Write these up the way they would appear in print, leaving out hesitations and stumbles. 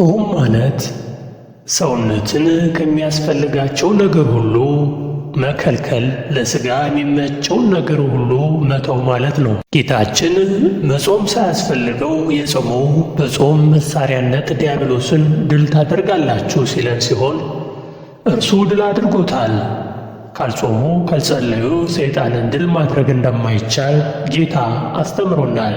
ጾም ማለት ሰውነትን ከሚያስፈልጋቸው ነገር ሁሉ መከልከል፣ ለሥጋ የሚመቸውን ነገር ሁሉ መተው ማለት ነው። ጌታችን መጾም ሳያስፈልገው የጾመው በጾም መሳሪያነት ዲያብሎስን ድል ታደርጋላችሁ ሲለን ሲሆን እርሱ ድል አድርጎታል። ካልጾሙ ካልጸለዩ ሰይጣንን ድል ማድረግ እንደማይቻል ጌታ አስተምሮናል።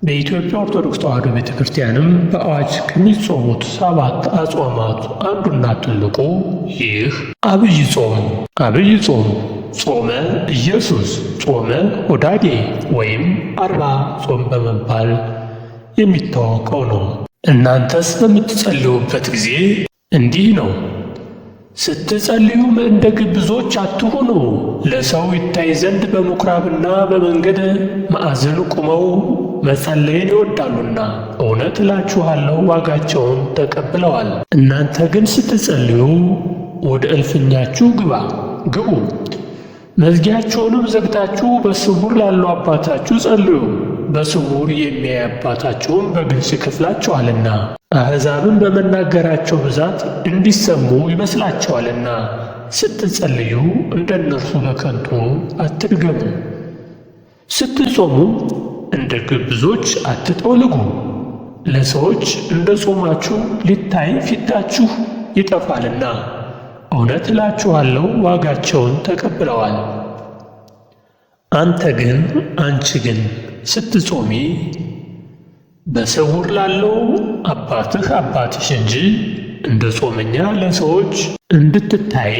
በኢትዮጵያ ኦርቶዶክስ ተዋሕዶ ቤተ ክርስቲያንም በአዋጅ ከሚጾሙት 7 አጽዋማት አንዱና ትልቁ ይህ አብይ ጾም ጾመ ኢየሱስ፣ ጾመ ሆዳዴ ወይም 40 ጾም በመባል የሚታወቀው ነው። እናንተስ በምትጸልዩበት ጊዜ እንዲህ ነው። ስትጸልዩም እንደ ግብዞች አትሁኑ፣ ለሰው ይታይ ዘንድ በምኵራብና በመንገድ ማዕዘን ቆመው መጸለይን ይወዳሉና፣ እውነት እላችኋለሁ ዋጋቸውን ተቀብለዋል። እናንተ ግን ስትጸልዩ ወደ እልፍኛችሁ ግቡ፣ መዝጊያችሁንም ዘግታችሁ በስውር ላለው አባታችሁ ጸልዩ። በስውር የሚያይ አባታችሁም በግልጽ ይከፍላችኋልና፣ አሕዛብን በመናገራቸው ብዛት እንዲሰሙ ይመስላቸዋልና። ስትጸልዩ እንደ እነርሱ በከንቱ አትድገሙ። ስትጾሙ እንደ ግብዞች አትጠውልጉ፣ ለሰዎች እንደ ጾማችሁ ሊታይ ፊታችሁ ይጠፋልና፣ እውነት እላችኋለሁ ዋጋቸውን ተቀብለዋል። አንቺ ግን ስትጾሚ በስውር ላለው አባትሽ እንጂ እንደ ጾመኛ ለሰዎች እንድትታይ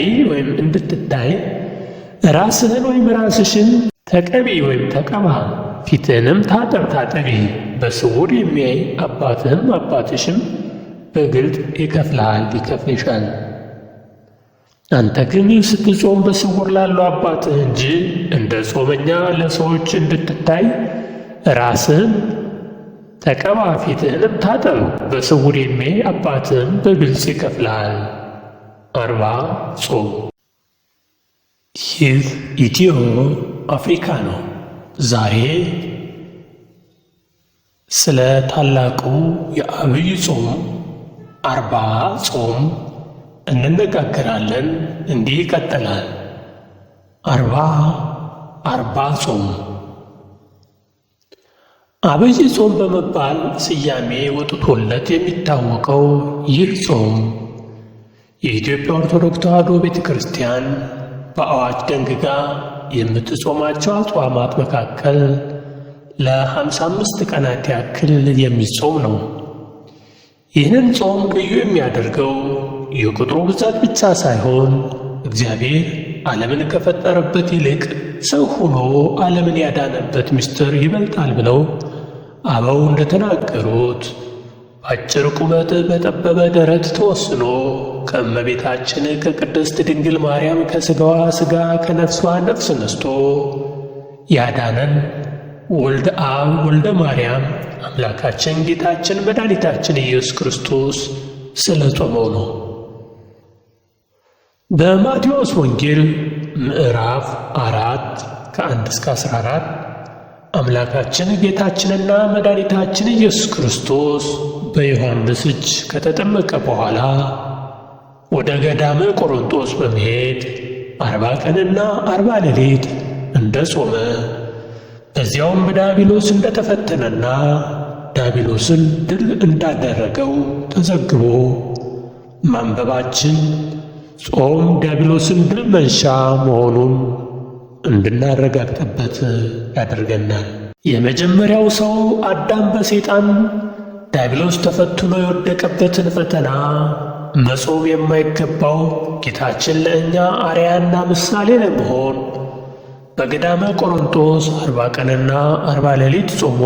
ራስህን ወይም ራስሽን ተቀቢ ወይም ተቀባ፣ ፊትህንም ታጠቢ። በስውር የሚያይ አባትሽም በግልጥ ይከፍልሻል። አንተ ግን ስትጾም በስውር ላለው አባትህ እንጂ እንደ ጾመኛ ለሰዎች እንድትታይ ራስህን ተቀባ፣ ፊትህንም ታጠብ። በስውር የሚያይ አባትህም በግልጽ ይከፍልሃል። 40 ጾም። ይህ ኢትዮ አፍሪካ ነው። ዛሬ ስለ ታላቁ የአብይ ጾም 40 ጾም እንነጋገራለን። እንዲህ ይቀጥላል። 40 ጾም። አብይ ጾም በመባል ስያሜ ወጥቶለት የሚታወቀው ይህ ጾም የኢትዮጵያ ኦርቶዶክስ ተዋሕዶ ቤተ ክርስቲያን በአዋጅ ደንግጋ የምትጾማቸው አጽዋማት መካከል ለ55 ቀናት ያክል የሚጾም ነው። ይህንን ጾም ልዩ የሚያደርገው የቁጥሩ ብዛት ብቻ ሳይሆን እግዚአብሔር ዓለምን ከፈጠረበት ይልቅ ሰው ሆኖ ዓለምን ያዳነበት ምስጢር ይበልጣል ብለው አበው እንደተናገሩት በአጭር ቁመት በጠበበ ደረት ተወስኖ ከእመቤታችን ከቅድስት ድንግል ማርያም ከሥጋዋ ሥጋ ከነፍሷ ነፍስ ነስቶ ያዳነን ወልደ አብ ወልደ ማርያም አምላካችን ጌታችን መድኃኒታችን ኢየሱስ ክርስቶስ ስለ ጾመው ነው። በማቴዎስ ወንጌል ምዕራፍ 4 ከ1 እስከ 14 አምላካችን ጌታችንና መድኃኒታችን ኢየሱስ ክርስቶስ በዮሐንስ እጅ ከተጠመቀ በኋላ ወደ ገዳመ ቆሮንጦስ በመሄድ 40 ቀንና 40 ሌሊት እንደ ጾመ በዚያውም በዲያብሎስ እንደተፈተነና ዲያብሎስን ድል እንዳደረገው ተዘግቦ ማንበባችን ጾም ዲያብሎስን ድል መንሻ መሆኑን እንድናረጋግጥበት ያደርገናል። የመጀመሪያው ሰው አዳም በሰይጣን ዲያብሎስ ተፈትኖ የወደቀበትን ፈተና መጾም የማይገባው ጌታችን ለእኛ አርአያና ምሳሌ ለመሆን በገዳመ ቆሮንጦስ 40 ቀንና 40 ሌሊት ጾሞ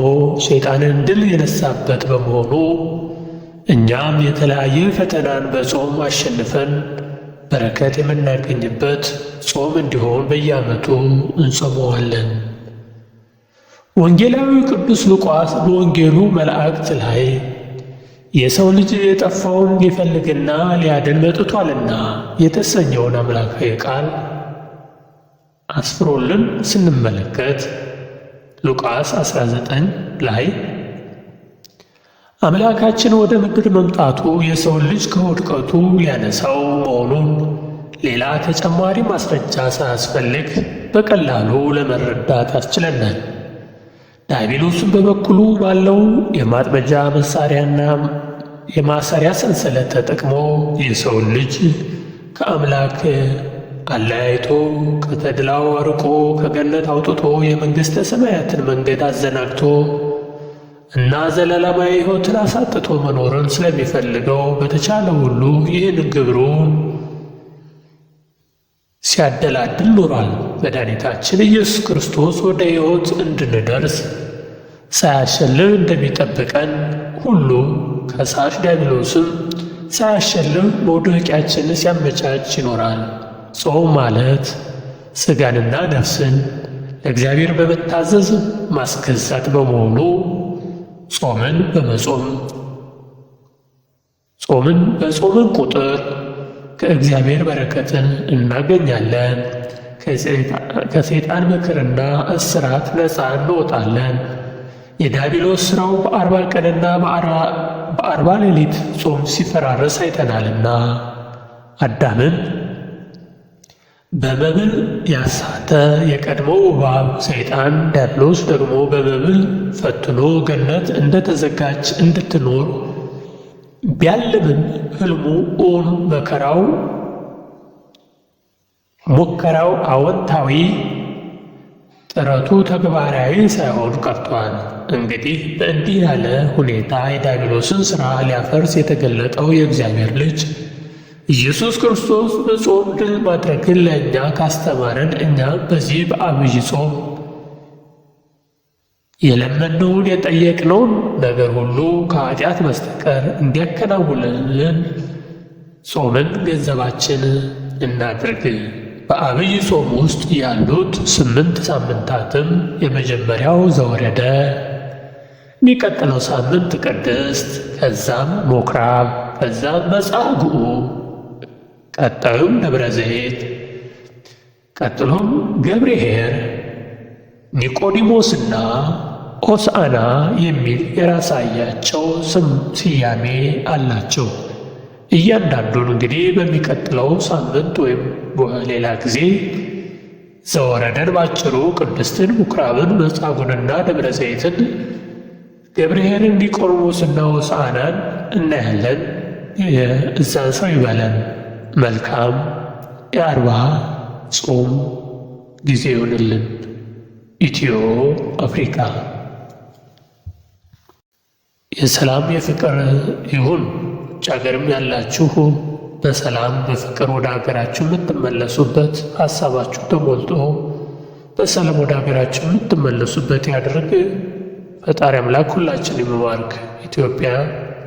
ሰይጣንን ድል የነሳበት በመሆኑ እኛም የተለያየ ፈተናን በጾም አሸንፈን በረከት የምናገኝበት ጾም እንዲሆን በየዓመቱ እንጾመዋለን። ወንጌላዊ ቅዱስ ሉቃስ በወንጌሉ መላእክት ላይ የሰው ልጅ የጠፋውን ሊፈልግና ሊያድን መጥቷልና የተሰኘውን አምላካዊ ቃል አስፍሮልን ስንመለከት ሉቃስ 19 ላይ አምላካችን ወደ ምድር መምጣቱ የሰውን ልጅ ከውድቀቱ ሊያነሳው መሆኑን ሌላ ተጨማሪ ማስረጃ ሳያስፈልግ በቀላሉ ለመረዳት ያስችለናል። ዲያብሎስም በበኩሉ ባለው የማጥመጃ መሳሪያና የማሰሪያ ሰንሰለት ተጠቅሞ የሰውን ልጅ ከአምላክ አለያይቶ ከተድላው አርቆ ከገነት አውጥቶ የመንግሥተ ሰማያትን መንገድ አዘናግቶ እና ዘላለማዊ ሕይወትን አሳጥቶ መኖርን ስለሚፈልገው በተቻለ ሁሉ ይህን ግብሩን ሲያደላድል ኖሯል። መድኃኒታችን ኢየሱስ ክርስቶስ ወደ ሕይወት እንድንደርስ ሳያሸልም እንደሚጠብቀን ሁሉ ከሳሽ ዲያብሎስም ሳያሸልም መውደቂያችን ሲያመቻች ይኖራል። ጾም ማለት ሥጋንና ነፍስን ለእግዚአብሔር በመታዘዝ ማስገዛት በመሆኑ ጾምን በጾምን ቁጥር ከእግዚአብሔር በረከትን እናገኛለን። ከሰይጣን ምክርና እስራት ነፃ እንወጣለን። የዲያብሎስ ሥራው በ40 ቀንና በ40 ሌሊት ጾም ሲፈራረስ አይተናልና አዳምን በመብል ያሳተ የቀድሞው እባብ ሰይጣን ዲያብሎስ ደግሞ በመብል ፈትኖ ገነት እንደተዘጋች እንድትኖር ቢያልምም ሕልሙ እውን ሙከራው አዎንታዊ ጥረቱ ተግባራዊ ሳይሆን ቀርቷል። እንግዲህ በእንዲህ ያለ ሁኔታ የዲያብሎስን ሥራ ሊያፈርስ የተገለጠው የእግዚአብሔር ልጅ ኢየሱስ ክርስቶስ በጾም ድል ማድረግን ለእኛ ካስተማረን እኛ በዚህ በዐቢይ ጾም የለመነውን የጠየቅነውን ነገር ሁሉ ከኃጢአት በስተቀር እንዲያከናውንልን ጾምን ገንዘባችን እናድርግ። በዐቢይ ጾም ውስጥ ያሉት 8 ሳምንታትም የመጀመሪያው ዘወረደ፣ የሚቀጥለው ሳምንት ቅድስት፣ ከዛም ምኵራብ፣ ከዛም መጻጉዕ፣ ቀጣዩም ደብረ ዘይት፣ ቀጥሎም ገብርኄር፣ ኒቆዲሞስና ሆሳዕና የሚል የራሳቸው ስያሜ አላቸው። እያንዳንዱን እንግዲህ በሚቀጥለው ሳምንት ወይም በሌላ ጊዜ ዘወረደን ባጭሩ ቅድስትን፣ ምኵራብን፣ መጻጉዕንና ደብረ ዘይትን፣ ገብርኄርን፣ ኒቆዲሞስና ሆሳዕናን እናያለን። የእዛን ሰው ይበለን። መልካም የ40 ጾም ጊዜ ይሆንልን። ኢትዮ አፍሪካ የሰላም የፍቅር ይሁን። ውጭ ሀገርም ያላችሁ በሰላም በፍቅር ወደ ሀገራችሁ የምትመለሱበት ሀሳባችሁ ተሞልቶ በሰላም ወደ ሀገራችሁ የምትመለሱበት ያድርግ። ፈጣሪ አምላክ ሁላችን ይባርክ። ኢትዮጵያ